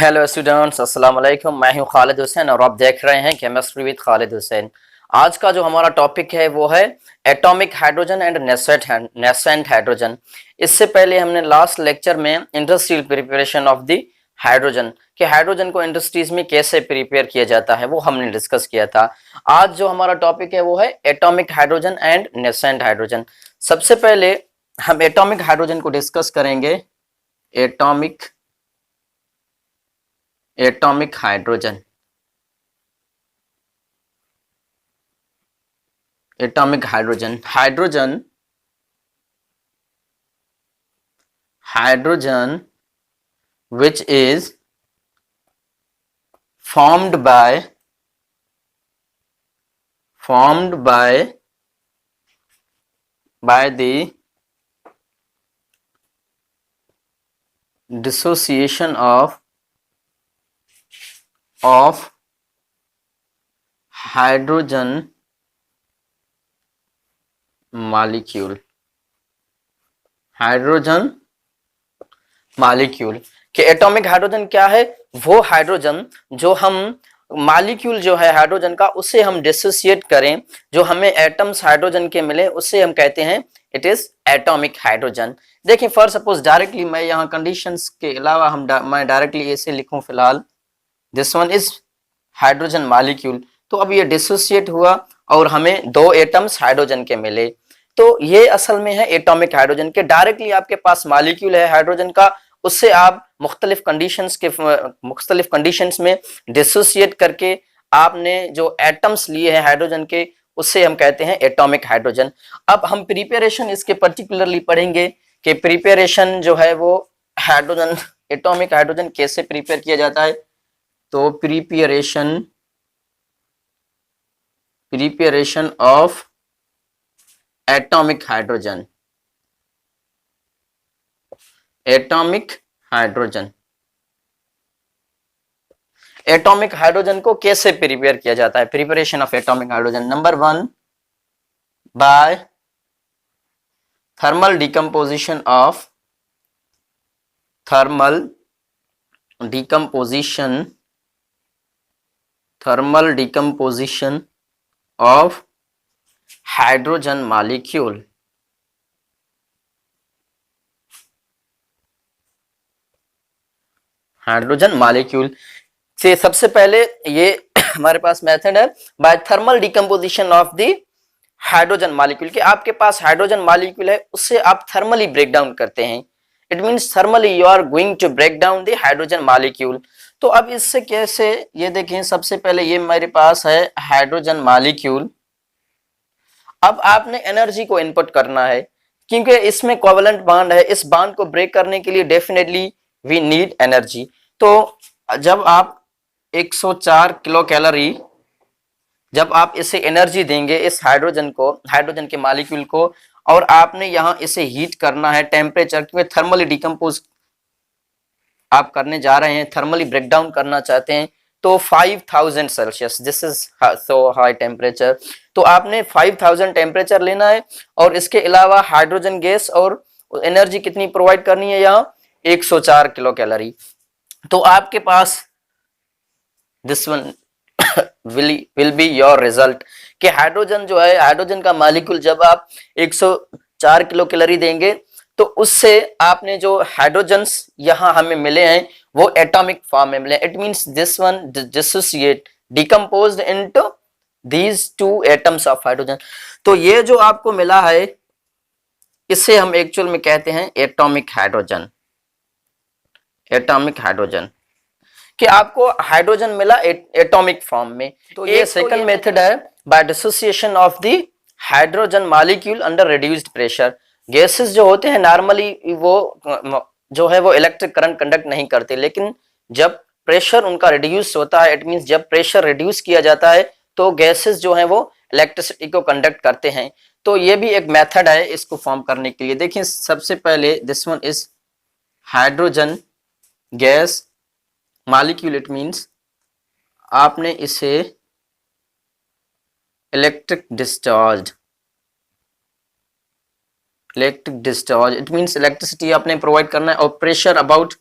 Hello students, अस्सलाम वालेकुम। मैं हूं खालिद हुसैन और आप देख रहे हैं केमिस्ट्री विद खालिद हुसैन। आज का जो हमारा टॉपिक है वो है atomic hydrogen and nascent hydrogen. इससे पहले हमने लास्ट लेक्चर में industrial preparation of the hydrogen कि हाइड्रोजन को इंडस्ट्रीज में कैसे प्रिपेयर किया जाता है वो हमने डिस्कस किया था। आज जो हमारा टॉपिक है वो है atomic hydrogen and nascent hydrogen. सबसे पहले हम एटॉमिक हाइड्रोजन को डिस्कस करेंगे। Atomic atomic hydrogen atomic hydrogen hydrogen hydrogen which is formed by the dissociation of hydrogen molecule कि एटॉमिक हाइड्रोजन क्या है? वो हाइड्रोजन जो हम मॉलिक्यूल जो है हाइड्रोजन का उसे हम डिसोसिएट करें, जो हमें एटम्स हाइड्रोजन के मिले उसे हम कहते हैं इट इज एटॉमिक हाइड्रोजन। देखिए फॉर सपोज डायरेक्टली मैं यहाँ कंडीशंस के अलावा मैं डायरेक्टली ऐसे लिखूं, फिलहाल this one is hydrogen molecule, तो अब ये डिसोसिएट हुआ और हमें दो एटम्स हाइड्रोजन के मिले, तो ये असल में है एटॉमिक हाइड्रोजन के। डायरेक्टली आपके पास मॉलिक्यूल है हाइड्रोजन का, उससे आप मुख्तलिफ कंडीशंस में डिसोसिएट करके आपने जो एटम्स लिए हैं हाइड्रोजन के उससे हम कहते हैं एटॉमिक हाइड्रोजन। अब हम प्रिपरेशन इसके पर्टिकुलरली पढ़ेंगे कि प्रिपरेशन जो है वो हाइड्रोजन एटॉमिक हाइड्रोजन कैसे प्रिपेयर किया जाता है। तो preparation of atomic hydrogen atomic hydrogen को कैसे प्रिपेयर किया जाता है? Preparation of atomic hydrogen, number 1 by thermal decomposition of hydrogen molecule. से सबसे पहले ये हमारे पास मेथड है by thermal decomposition of the hydrogen molecule कि आपके पास हाइड्रोजन मॉलिक्यूल है उससे आप थर्मली ब्रेक डाउन करते हैं। It means thermally you are going to break down the hydrogen molecule. तो अब इससे कैसे, ये देखें सबसे पहले ये मेरे पास है हाइड्रोजन मॉलिक्यूल। अब आपने एनर्जी को इनपुट करना है क्योंकि इसमें कोवलेंट बॉन्ड है, इस बॉन्ड को ब्रेक करने के लिए डेफिनेटली वी नीड एनर्जी। तो जब आप 104 किलो कैलोरी जब आप इसे एनर्जी देंगे इस हाइड्रोजन के मॉलिक्यूल को, और आपने यहां इसे हीट करना है टेम्परेचर, क्योंकि थर्मली डिकम्पोज आप करने जा रहे हैं, थर्मली ब्रेक डाउन करना चाहते हैं, तो 5000 Celsius, this is so high temperature. तो आपने 5000 टेम्परेचर लेना है और इसके अलावा हाइड्रोजन गैस और एनर्जी कितनी प्रोवाइड करनी है यहाँ 104 किलो कैलोरी। तो आपके पास this one will be your result कि हाइड्रोजन जो है हाइड्रोजन का मॉलिक्यूल जब आप 104 किलो कैलोरी देंगे तो उससे आपने जो हाइड्रोजन्स यहाँ हमें मिले हैं वो एटॉमिक फॉर्म में मिले। It means this one dissociate decomposed into these two atoms of hydrogen. तो ये जो आपको मिला है इसे हम एक्चुअल में कहते हैं एटॉमिक हाइड्रोजन कि आपको हाइड्रोजन मिला एटॉमिक फॉर्म में। तो ये सेकंड मेथड है by dissociation of the hydrogen molecule under reduced pressure. Gases जो होते हैं नॉर्मली वो जो है वो इलेक्ट्रिक करंट कंडक्ट नहीं करते, लेकिन जब प्रेशर उनका रिड्यूस होता है, इट मींस जब प्रेशर रिड्यूस किया जाता है तो गैसेस जो है वो इलेक्ट्रिसिटी को कंडक्ट करते हैं। तो ये भी एक मेथड है इसको फॉर्म करने के लिए। देखिए सबसे पहले this one is hydrogen gas molecule, it means आपने इसे electric discharge, it means electricity आपने प्रोवाइड करना है और pressure about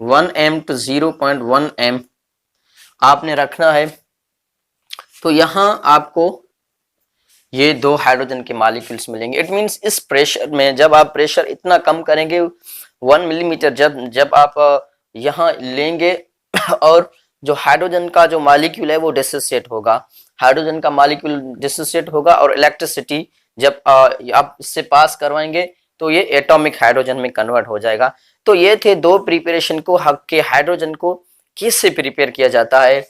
1 m to 0.1 m आपने रखना है। तो यहां आपको ये दो हाइड्रोजन के मॉलिक्यूल्स मिलेंगे। इट मींस इस प्रेशर में जब आप प्रेशर इतना कम करेंगे 1 मिलीमीटर, जब आप यहाँ लेंगे और जो हाइड्रोजन का जो मॉलिक्यूल है वो डिसोसिएट होगा, हाइड्रोजन का मॉलिक्यूल डिसोसिएट होगा और इलेक्ट्रिसिटी जब आप इससे पास करवाएंगे तो ये एटॉमिक हाइड्रोजन में कन्वर्ट हो जाएगा। तो ये थे दो प्रिपरेशन को हक के हाइड्रोजन को किससे प्रिपेयर किया जाता है।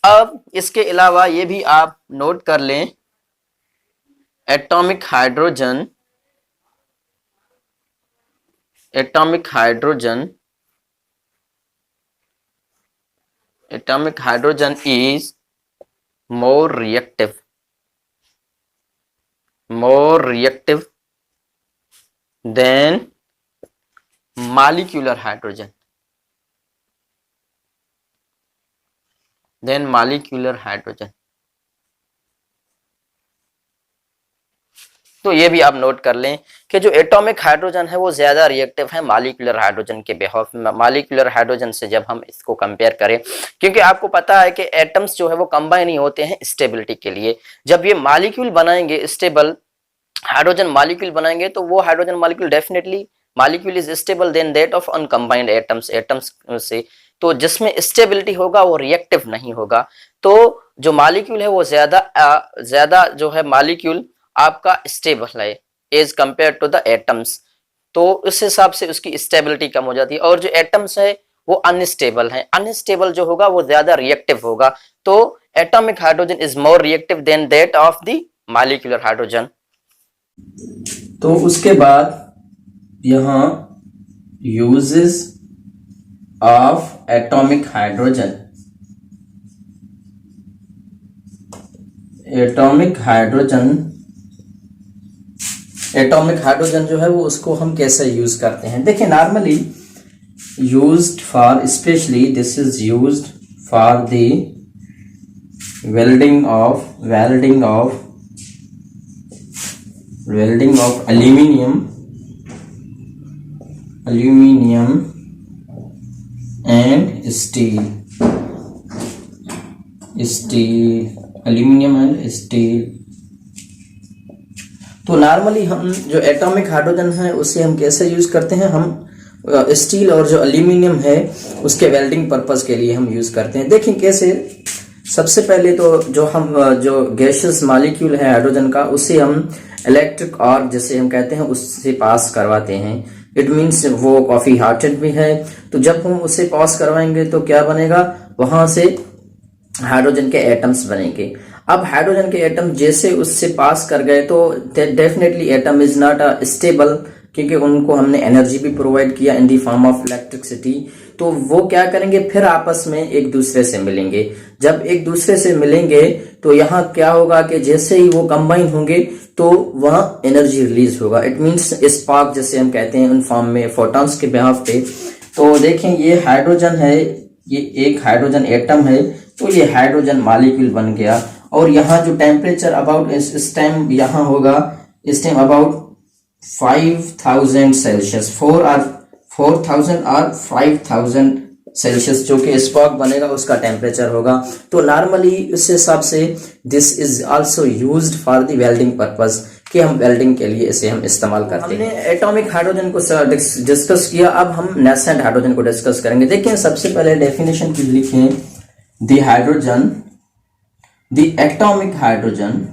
अब इसके अलावा ये भी आप नोट कर लें, atomic hydrogen is more reactive than molecular hydrogen. तो ये भी आप नोट कर लें कि जो एटॉमिक हाइड्रोजन है वो ज्यादा रिएक्टिव है मॉलिक्यूलर हाइड्रोजन के बिहाफ में, मॉलिक्यूलर हाइड्रोजन से जब हम इसको कंपेयर करें, क्योंकि आपको पता है कि एटम्स जो है वो कंबाइन ही होते हैं स्टेबिलिटी के लिए। जब ये मॉलिक्यूल बनाएंगे, स्टेबल हाइड्रोजन मॉलिक्यूल बनाएंगे, तो वो hydrogen molecule definitely molecule is stable than that of uncombined atoms से। तो जिसमें स्टेबिलिटी होगा वो रिएक्टिव नहीं होगा। तो जो मॉलिक्यूल है वो ज्यादा जो है मॉलिक्यूल आपका स्टेबल है as compare to the atoms. तो उस हिसाब से उसकी स्टेबिलिटी कम हो जाती है, और जो एटम्स है वो अनस्टेबल है, अनस्टेबल जो होगा वो ज्यादा रिएक्टिव होगा। तो atomic hydrogen is more reactive than that of the molecular hydrogen. तो उसके बाद यहां uses of atomic hydrogen, atomic hydrogen जो है वो उसको हम कैसे यूज करते हैं। देखिए normally used for, specially this is used for the welding of aluminium and steel, aluminium and steel। तो नॉर्मली हम जो एटॉमिक हाइड्रोजन है उसे हम कैसे यूज करते हैं, हम स्टील और जो एल्यूमिनियम है उसके वेल्डिंग पर्पस के लिए हम यूज करते हैं। देखिए कैसे, सबसे पहले तो जो गैसियस मॉलिक्यूल है हाइड्रोजन का, उसे हम इलेक्ट्रिक आर्क जिसे हम कहते हैं उससे पास करवाते हैं। इट मीन्स वो काफी हार्टेड भी है, तो जब हम उसे पास करवाएंगे तो क्या बनेगा, वहां से हाइड्रोजन के एटम्स बनेंगे। अब हाइड्रोजन के एटम जैसे उससे पास कर गए तो definitely atom is not stable, क्योंकि उनको हमने एनर्जी भी प्रोवाइड किया इन दी फॉर्म ऑफ इलेक्ट्रिसिटी। तो वो क्या करेंगे, फिर आपस में एक दूसरे से मिलेंगे। जब एक दूसरे से मिलेंगे तो यहाँ क्या होगा कि जैसे ही वो कंबाइन होंगे तो वहां एनर्जी रिलीज होगा। इट मींस स्पार्क जिसे हम कहते हैं उन फॉर्म में फोटॉन्स के बिहाफ पे। तो देखें ये हाइड्रोजन है, ये एक हाइड्रोजन एटम है, तो ये हाइड्रोजन मॉलिक्यूल बन गया। और यहाँ जो टेम्परेचर अबाउट इस टाइम यहाँ होगा, इस टाइम अबाउट 5000 सेल्सियस, 4000 और 5000 सेल्सियस जो कि स्पार्क बनेगा उसका टेम्परेचर होगा। तो नॉर्मली उस हिसाब से this is also used for the welding purpose, कि हम वेल्डिंग के लिए इसे हम इस्तेमाल करते हैं। हमने एटॉमिक हाइड्रोजन को डिस्कस किया, अब हम नेसेंट हाइड्रोजन को डिस्कस करेंगे। देखिए सबसे पहले डेफिनेशन की लिखें, the hydrogen, the atomic hydrogen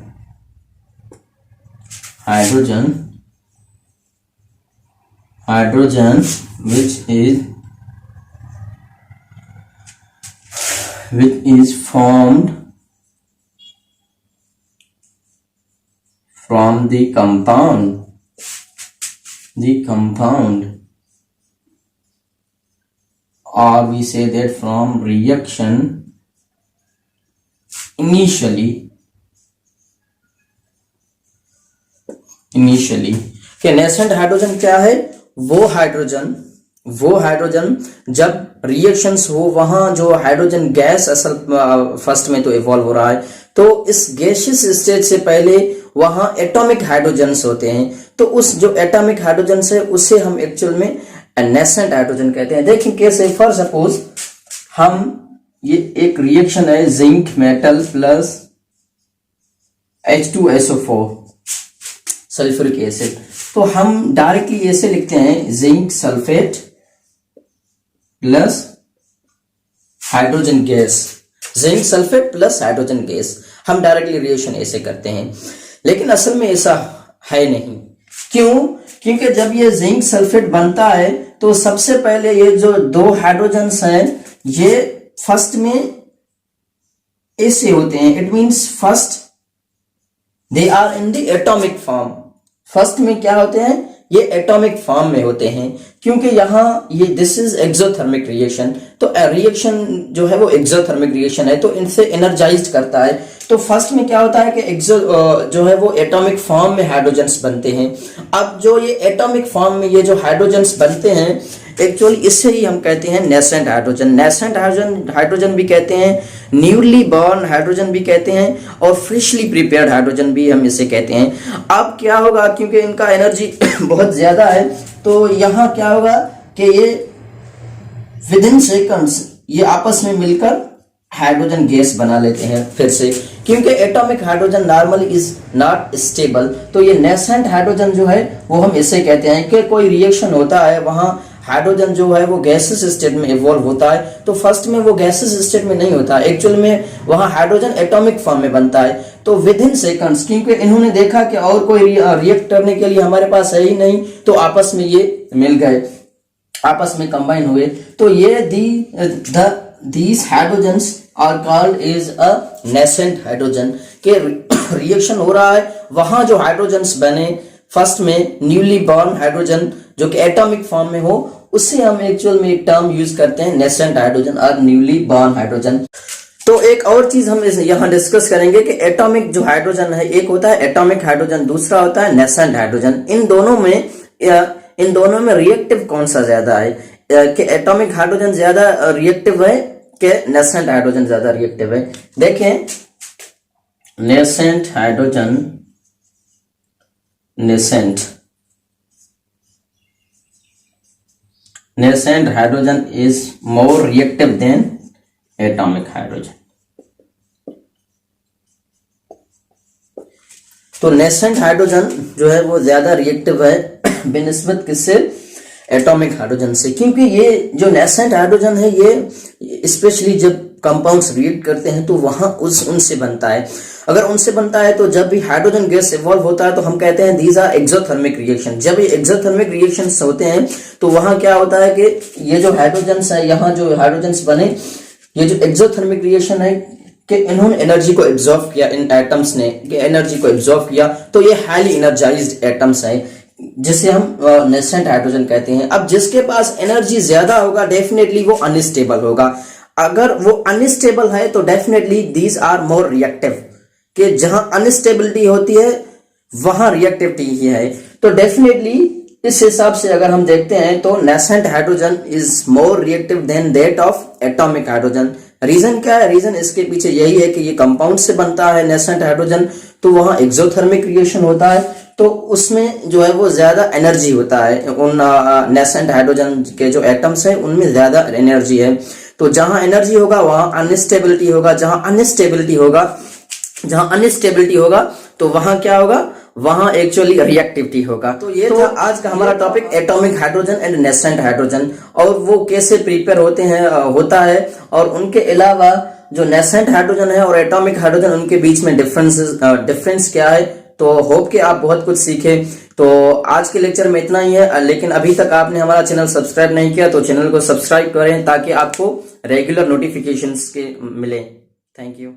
which is formed from the compound or we say that from reaction initially कि नेसेंट हाइड्रोजन क्या है, वो हाइड्रोजन जब रिएक्शंस हो, वहां जो हाइड्रोजन गैस असल फर्स्ट में तो इवॉल्व हो रहा है, तो इस गैसियस स्टेज से पहले वहां एटॉमिक हाइड्रोजन्स होते हैं। तो उस जो एटॉमिक हाइड्रोजन्स है उसे हम एक्चुअल में एंड नेसेंट हाइड्रोजन कहते हैं। देखिए कैसे, फॉर सपोज हम ये एक रिएक्शन है zinc metal plus H2SO4 sulphuric acid, तो हम डायरेक्टली ऐसे लिखते हैं zinc sulphate plus hydrogen gas, zinc sulphate plus hydrogen gas, हम डायरेक्टली रिएक्शन ऐसे करते हैं। लेकिन असल में ऐसा है नहीं। क्यों? क्योंकि जब ये जिंक सल्फेट बनता है तो सबसे पहले ये जो दो हाइड्रोजन्स हैं ये फर्स्ट में ऐसे होते हैं, it means first they are in the atomic form. First में क्या होते हैं, ये एटॉमिक फॉर्म में होते हैं, क्योंकि यहाँ ये दिस इज एक्सोथर्मिक रिएक्शन, तो रिएक्शन जो है वो एक्सोथर्मिक रिएक्शन है, तो इनसे एनर्जाइज्ड करता है। तो फर्स्ट में क्या होता है कि जो है वो एटॉमिक फॉर्म में हाइड्रोजन्स बनते हैं। अब जो ये एटॉमिक फॉर्म में ये जो हाइड्रोजन्स बनते हैं एक्चुअली इससे ही हम कहते हैं नेसेंट हाइड्रोजन। नेसेंट हाइड्रोजन भी कहते हैं, न्यूली बॉर्न हाइड्रोजन भी कहते हैं, और फ्रेशली प्रिपेयर्ड हाइड्रोजन भी हम इसे कहते हैं। अब क्या होगा, क्योंकि इनका एनर्जी बहुत ज्यादा है, तो यहाँ क्या होगा कि ये विद इन सेकंड्स ये आपस में मिलकर हाइड्रोजन गैस बना लेते हैं फिर से, क्योंकि atomic hydrogen normally is not stable. तो ये नेसेंट हाइड्रोजन जो है वो हम इसे कहते हैं कि कोई रिएक्शन होता है वहां हाइड्रोजन जो है वो गैसेस स्टेट में इवॉल्व होता है, तो फर्स्ट में वो गैसेस स्टेट में नहीं होता, एक्चुअल में वहां हाइड्रोजन एटॉमिक फॉर्म में बनता है। तो विद इन सेकंड्स, क्योंकि इन्होंने देखा कि और कोई रिएक्ट करने के लिए हमारे पास है ही नहीं, तो आपस में ये मिल गए, आपस में कंबाइन हुए। तो ये these hydrogens are called is a nascent hydrogen, के रिएक्शन हो रहा है वहां जो हाइड्रोजन्स बने फर्स्ट में न्यूली बॉर्न हाइड्रोजन जो कि एटॉमिक फॉर्म में हो, उससे हम एक्चुअल में एक टर्म यूज करते हैं नेसेंट हाइड्रोजन और न्यूली बॉर्न हाइड्रोजन। तो एक और चीज हम यहाँ डिस्कस करेंगे कि एटॉमिक जो हाइड्रोजन है, एक होता है एटॉमिक हाइड्रोजन, दूसरा होता है नेसेंट हाइड्रोजन। इन दोनों में रिएक्टिव कौन सा ज्यादा है, कि एटॉमिक हाइड्रोजन ज्यादा रिएक्टिव है कि नेसेंट हाइड्रोजन ज्यादा रिएक्टिव है। देखें nascent hydrogen, nascent hydrogen is more reactive then atomic hydrogen. तो नेसेंट हाइड्रोजन जो है वो ज्यादा रिएक्टिव है बेनिस्बत किससे, एटॉमिक हाइड्रोजन से, क्योंकि ये जो नेसेंट हाइड्रोजन है ये स्पेशली जब कंपाउंड्स रिएक्ट करते हैं तो वहां उनसे बनता है। अगर उनसे बनता है तो जब भी हाइड्रोजन गैस इवॉल्व होता है तो हम कहते हैं दीज आर एक्सोथर्मिक रिएक्शन। जब ये एक्सोथर्मिक रिएक्शंस होते हैं तो वहां क्या होता है कि ये जो हाइड्रोजन्स है, यहाँ जो हाइड्रोजन्स बने, ये जो एक्सोथर्मिक रिएक्शन है कि इन्होंने एनर्जी को एब्जॉर्ब किया, इन एटम्स ने एनर्जी को एब्जॉर्ब किया, तो ये हाईली एनर्जाइज्ड एटम्स हैं जिसे हम नेसेंट हाइड्रोजन कहते हैं। अब जिसके पास एनर्जी ज्यादा होगा डेफिनेटली वो अनस्टेबल होगा। अगर वो अनस्टेबल है तो definitely these are more reactive, कि जहां अनस्टेबिलिटी होती है वहां रिएक्टिविटी ही है। तो डेफिनेटली इस हिसाब से अगर हम देखते हैं तो nascent hydrogen is more reactive than that of atomic hydrogen. Reason क्या है, रीजन इसके पीछे यही है कि ये कंपाउंड से बनता है नेसेंट हाइड्रोजन, तो वहां एक्सोथर्मिक रिएक्शन होता है, तो उसमें जो है वो ज्यादा एनर्जी होता है। उन नेसेंट हाइड्रोजन के जो एटम्स हैं उनमें ज्यादा एनर्जी है। तो जहां एनर्जी होगा वहां अनस्टेबिलिटी होगा, जहां अनस्टेबिलिटी होगा तो वहां क्या होगा, वहां एक्चुअली रिएक्टिविटी होगा। तो ये था आज का हमारा topic atomic hydrogen and nascent hydrogen, और वो कैसे प्रिपेयर होता है, और उनके अलावा जो नेसेंट हाइड्रोजन है और एटॉमिक हाइड्रोजन उनके बीच में डिफरेंस क्या है। तो होप कि आप बहुत कुछ सीखे। तो आज के लेक्चर में इतना ही है, लेकिन अभी तक आपने हमारा चैनल सब्सक्राइब नहीं किया तो चैनल को सब्सक्राइब करें ताकि आपको रेगुलर नोटिफिकेशंस के मिले। Thank you.